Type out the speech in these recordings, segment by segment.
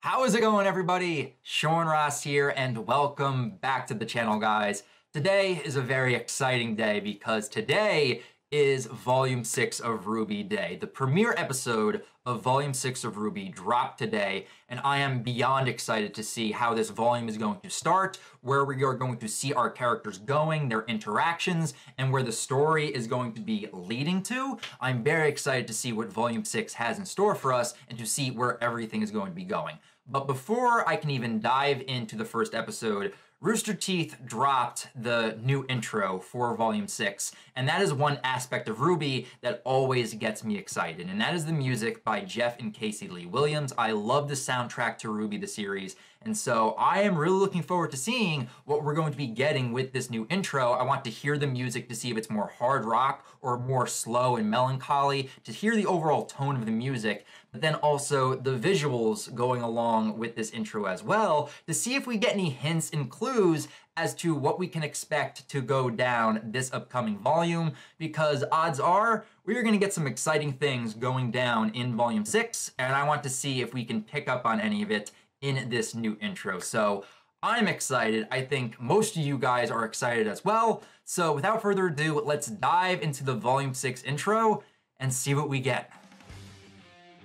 How is it going, everybody? Sean Ross here, and welcome back to the channel, guys. Today is a very exciting day because today is Volume 6 of RWBY Day. The premiere episode of Volume 6 of RWBY dropped today, and I am beyond excited to see how this volume is going to start, where we are going to see our characters going, their interactions, and where the story is going to be leading to. I'm very excited to see what Volume 6 has in store for us and to see where everything is going to be going. But before I can even dive into the first episode, Rooster Teeth dropped the new intro for Volume 6, and that is one aspect of RWBY that always gets me excited, and that is the music by Jeff and Casey Lee Williams. I love the soundtrack to RWBY the series, and so I am really looking forward to seeing what we're going to be getting with this new intro. I want to hear the music to see if it's more hard rock or more slow and melancholy, to hear the overall tone of the music, but then also the visuals going along with this intro as well, to see if we get any hints and clues as to what we can expect to go down this upcoming volume, because odds are we are going to get some exciting things going down in Volume 6, and I want to see if we can pick up on any of it in this new intro. So I'm excited. I think most of you guys are excited as well. So without further ado, let's dive into the Volume 6 intro and see what we get.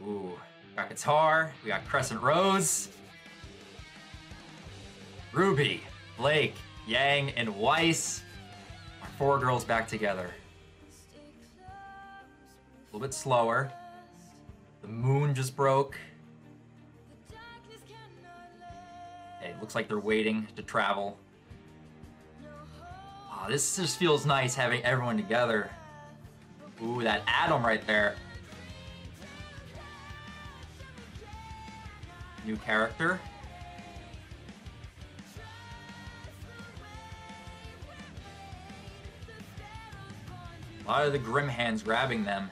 Ooh, we got guitar, we got Crescent Rose, Ruby, Blake, Yang, and Weiss. Our four girls back together. A little bit slower. The moon just broke. Hey, looks like they're waiting to travel. Oh, this just feels nice having everyone together. Ooh, that Adam right there. New character. A lot of the Grim Hands grabbing them.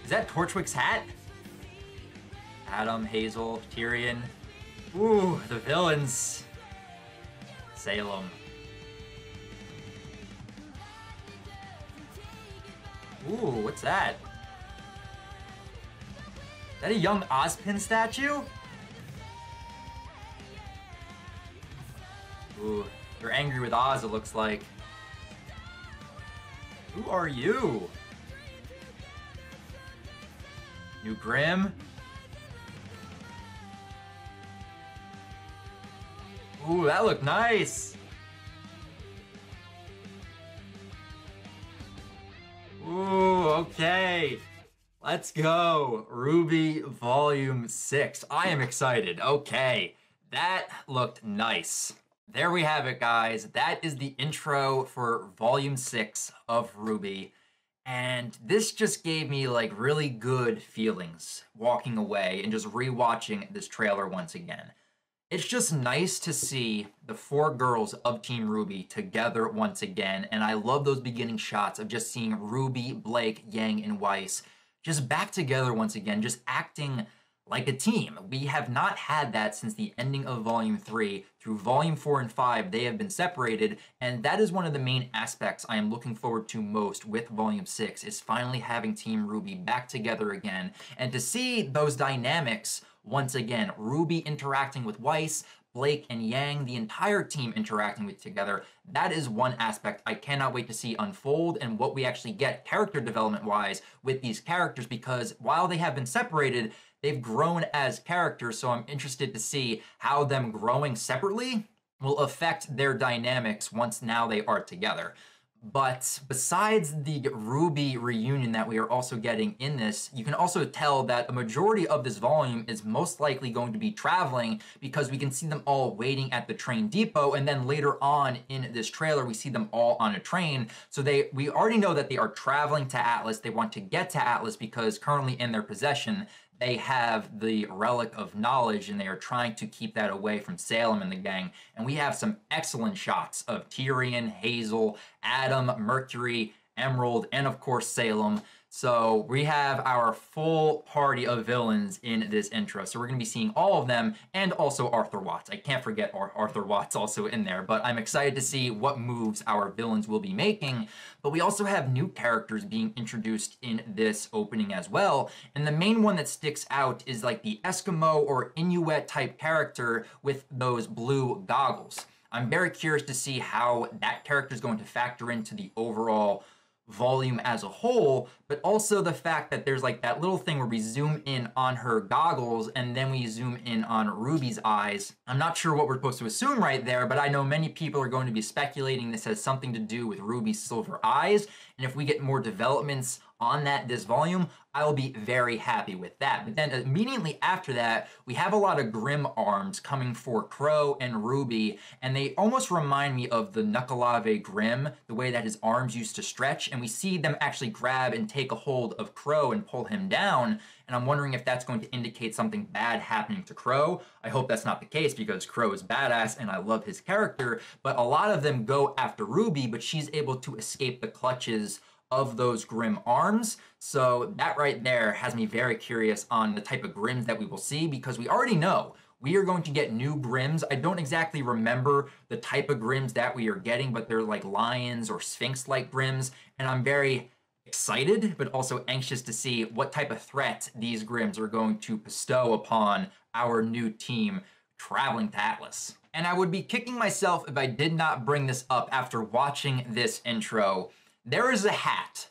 Is that Torchwick's hat? Adam, Hazel, Tyrion. Ooh, the villains. Salem. Ooh, what's that? Is that a young Ozpin statue? Ooh, they're angry with Oz, it looks like. Who are you? New Grim? Ooh, that looked nice! Ooh, okay. Let's go. RWBY Volume 6. I am excited. Okay. That looked nice. There we have it, guys. That is the intro for Volume 6 of RWBY. And this just gave me like really good feelings walking away and just rewatching this trailer once again. It's just nice to see the four girls of Team RWBY together once again, and I love those beginning shots of just seeing Ruby, Blake, Yang, and Weiss just back together once again, just acting like a team. We have not had that since the ending of Volume 3. Through Volume 4 and 5, they have been separated, and that is one of the main aspects I am looking forward to most with Volume 6, is finally having Team RWBY back together again, and to see those dynamics once again, Ruby interacting with Weiss, Blake and Yang, the entire team interacting with together. That is one aspect I cannot wait to see unfold and what we actually get character development wise with these characters, because while they have been separated, they've grown as characters, so I'm interested to see how them growing separately will affect their dynamics once now they are together. But besides the RWBY reunion that we are also getting in this, you can also tell that a majority of this volume is most likely going to be traveling, because we can see them all waiting at the train depot, and then later on in this trailer we see them all on a train. So we already know that they are traveling to Atlas. They want to get to Atlas because currently in their possession they have the Relic of Knowledge, and they are trying to keep that away from Salem and the gang. And we have some excellent shots of Tyrion, Hazel, Adam, Mercury, Emerald, and of course Salem. So we have our full party of villains in this intro. So we're going to be seeing all of them, and also Arthur Watts. I can't forget Arthur Watts also in there, but I'm excited to see what moves our villains will be making. But we also have new characters being introduced in this opening as well. And the main one that sticks out is like the Eskimo or Inuit type character with those blue goggles. I'm very curious to see how that character is going to factor into the overall volume as a whole, but also the fact that there's like that little thing where we zoom in on her goggles and then we zoom in on Ruby's eyes. I'm not sure what we're supposed to assume right there, but I know many people are going to be speculating this has something to do with Ruby's silver eyes, and if we get more developments on that this volume, I will be very happy with that. But then immediately after that, we have a lot of Grim arms coming for Crow and Ruby, and they almost remind me of the Nuckalave Grim, the way that his arms used to stretch, and we see them actually grab and take a hold of Crow and pull him down, and I'm wondering if that's going to indicate something bad happening to Crow. I hope that's not the case because Crow is badass and I love his character, but a lot of them go after Ruby, but she's able to escape the clutches of those Grim arms. So that right there has me very curious on the type of Grims that we will see, because we already know we are going to get new Grims. I don't exactly remember the type of Grims that we are getting, but they're like lions or Sphinx-like Grims, and I'm very excited, but also anxious to see what type of threat these Grims are going to bestow upon our new team traveling to Atlas. And I would be kicking myself if I did not bring this up after watching this intro. There is a hat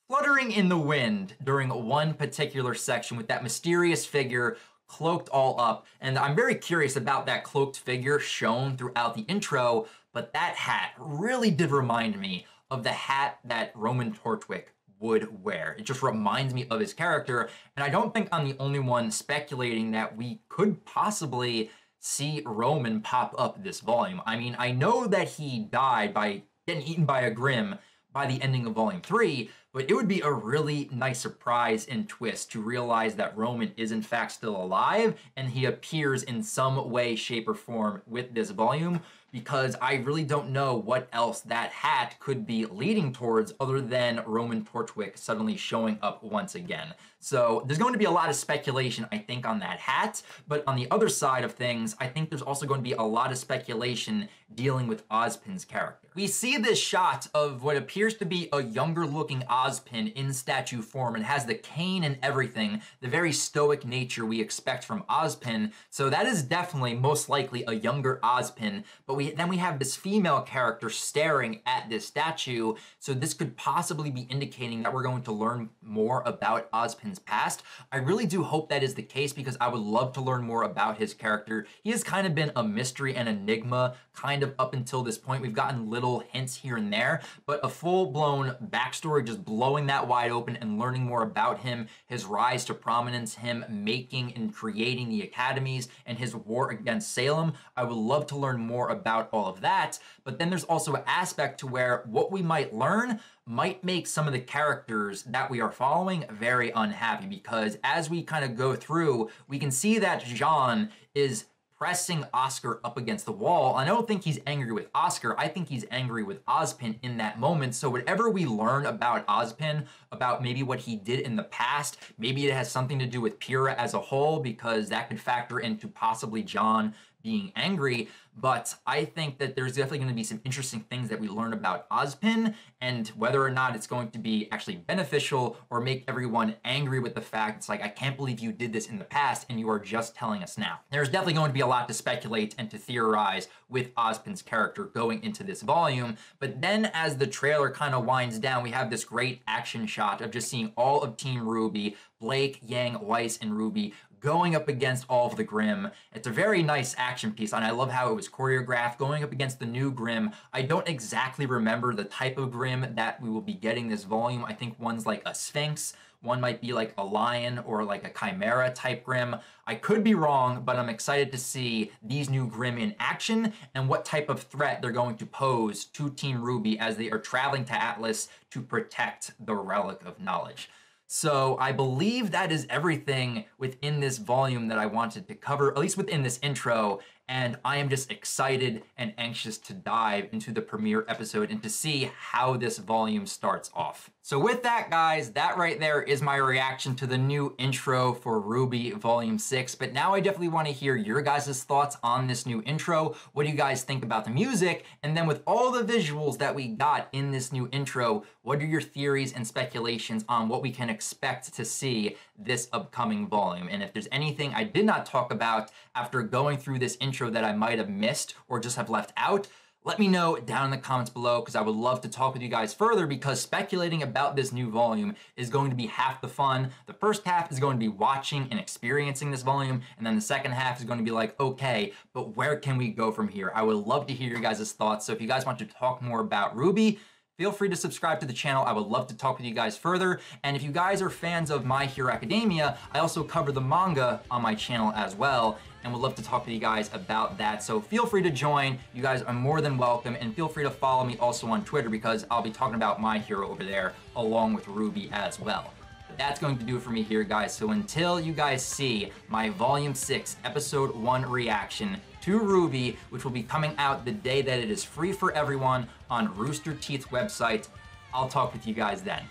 fluttering in the wind during one particular section with that mysterious figure cloaked all up, and I'm very curious about that cloaked figure shown throughout the intro, but that hat really did remind me of the hat that Roman Tortwick would wear. It just reminds me of his character, and I don't think I'm the only one speculating that we could possibly see Roman pop up this volume. I mean, I know that he died by getting eaten by a Grim by the ending of Volume 3, but it would be a really nice surprise and twist to realize that Roman is in fact still alive and he appears in some way, shape, or form with this volume, because I really don't know what else that hat could be leading towards other than Roman Tortwick suddenly showing up once again. So there's going to be a lot of speculation, I think, on that hat, but on the other side of things, I think there's also going to be a lot of speculation dealing with Ozpin's character. We see this shot of what appears to be a younger looking Ozpin in statue form and has the cane and everything, the very stoic nature we expect from Ozpin. So that is definitely most likely a younger Ozpin, but then we have this female character staring at this statue. So this could possibly be indicating that we're going to learn more about Ozpin's past. I really do hope that is the case because I would love to learn more about his character. He has kind of been a mystery and enigma kind of up until this point. We've gotten little hints here and there, but a full-blown backstory, just blowing that wide open and learning more about him, his rise to prominence, him making and creating the academies, and his war against Salem. I would love to learn more about all of that, but then there's also an aspect to where what we might learn might make some of the characters that we are following very unhappy, because as we kind of go through, we can see that Jean is pressing Oscar up against the wall. I don't think he's angry with Oscar. I think he's angry with Ozpin in that moment. So whatever we learn about Ozpin, about maybe what he did in the past, maybe it has something to do with Pyrrha as a whole, because that could factor into possibly John being angry. But I think that there's definitely going to be some interesting things that we learn about Ozpin, and whether or not it's going to be actually beneficial or make everyone angry with the fact it's like, I can't believe you did this in the past and you are just telling us now. There's definitely going to be a lot to speculate and to theorize with Ozpin's character going into this volume. But then as the trailer kind of winds down, we have this great action shot of just seeing all of Team Ruby, Blake, Yang, Weiss, and Ruby going up against all of the Grim. It's a very nice action piece, and I love how it was choreographed, going up against the new Grim. I don't exactly remember the type of Grim that we will be getting this volume. I think one's like a Sphinx, one might be like a lion or like a chimera type Grim. I could be wrong, but I'm excited to see these new Grim in action and what type of threat they're going to pose to Team Ruby as they are traveling to Atlas to protect the Relic of Knowledge. So I believe that is everything within this volume that I wanted to cover, at least within this intro. and I am just excited and anxious to dive into the premiere episode and to see how this volume starts off. So with that, guys, that right there is my reaction to the new intro for RWBY Volume 6, but now I definitely want to hear your guys' thoughts on this new intro. What do you guys think about the music? And then with all the visuals that we got in this new intro, what are your theories and speculations on what we can expect to see this upcoming volume? And if there's anything I did not talk about after going through this intro that I might have missed or just have left out, let me know down in the comments below, because I would love to talk with you guys further, because speculating about this new volume is going to be half the fun. The first half is going to be watching and experiencing this volume, and then the second half is going to be like, okay, but where can we go from here? I would love to hear your guys' thoughts. So if you guys want to talk more about RWBY, feel free to subscribe to the channel. I would love to talk with you guys further. And if you guys are fans of My Hero Academia, I also cover the manga on my channel as well, and would love to talk with you guys about that. So feel free to join. You guys are more than welcome, and feel free to follow me also on Twitter, because I'll be talking about My Hero over there along with RWBY as well. But that's going to do it for me here, guys. So until you guys see my Volume 6 Episode 1 reaction to RWBY, which will be coming out the day that it is free for everyone on Rooster Teeth's website, I'll talk with you guys then.